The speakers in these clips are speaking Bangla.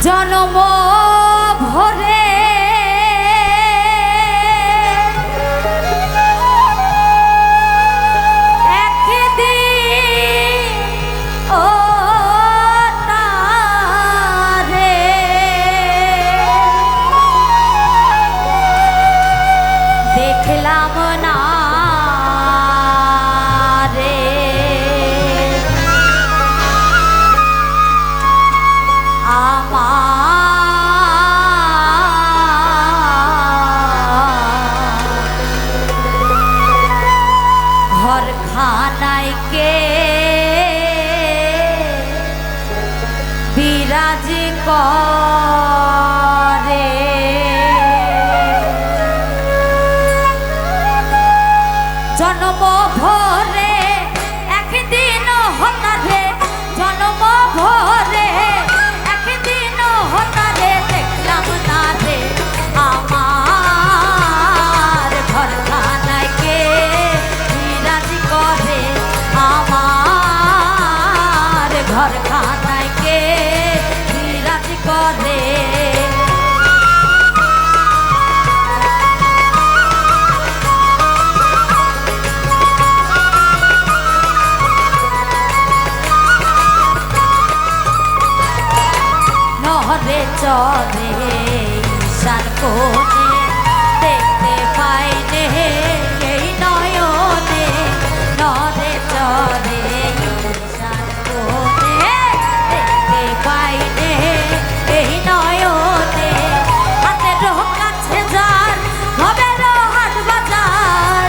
জনম ভরে দেখলাম না রে আমার ঘরখানায় কে বিরাজ করে জন্ম ভরে একদিন হতারে জন্ম ভরে একদিন হতারে দেখলাম না রে আমার ঘরখানায় কে বিরাজ করে আমার ঘরখানায় কে বিরাজ করে নহরে চরে ঈশান কোণে দেখতে পাই নে এই নয়নে নহরে চরে ঈশান কোণে দেখতে পাই নে এই নয়নে হাতের কাছে যার ভবের হাট বাজার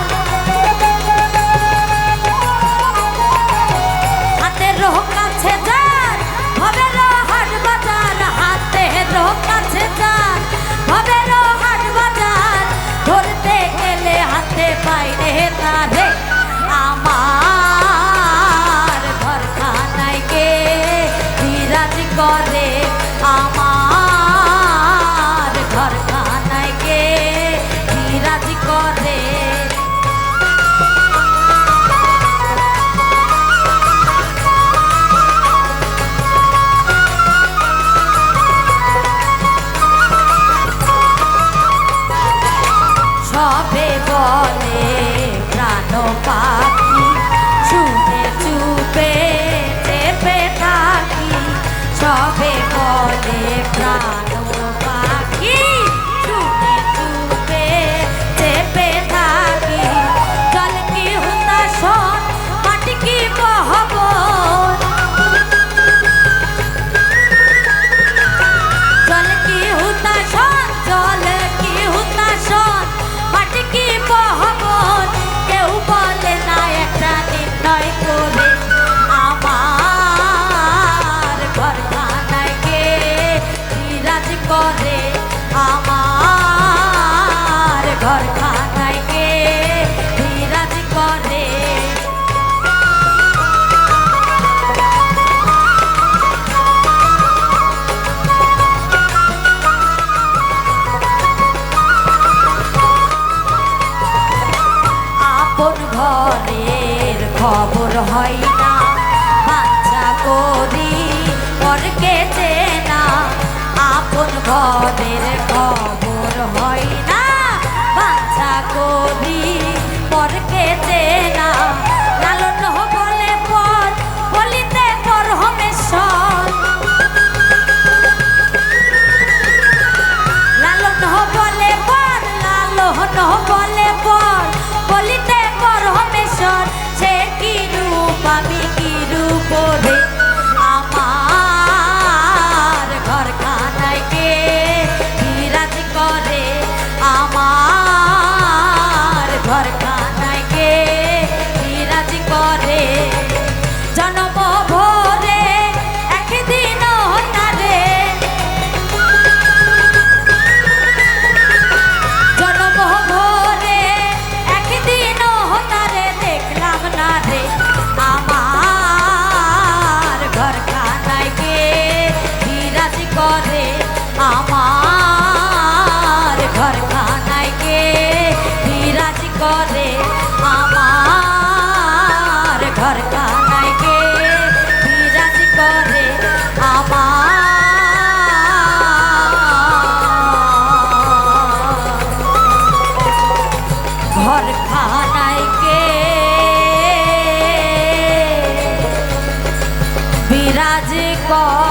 হাতের কাছে যার ভবের হাট বাজার কাছে যান ভবের হাট বাজার ধরতে গেলে হাতে পাইলে তারে আমার ঘরখানায় কে বিরাজ করে আমার ঘরখানায় কে বিরাজ করে সবে বলে প্রাণ পাখি শুনে চুপে চেপে থাকি সবে বলে প্রাণ পাখি শুনে চুপে চেপে থাকি জল কি হুতাশন মাটি কি মহবন জল কি হুতাশন জল কি হুতাশন মাটি কি মহবন কেউ বলে না একটা নির্ণয় করে আমার ঘরখানায় কে বিরাজ করে আমার ঘরখানায় কে বিরাজ করে ঘরের খবর হয় না বাচ্চা করি পরকে চেনা আপন ঘরের খবর হয় না বাচ্চা করি পরকে চেনা লালন বলে পর বলিতে পর হমেশ্বর লালন বলে পর লালন বলে পর বলিতে পরমেশ্বর সে কি রূপ আমি কি রূপ রে আমার ঘরখানায় কে বিরাজ করে আমার ঘরখানায় কে বিরাজ করে জন্ম ভরে যে কর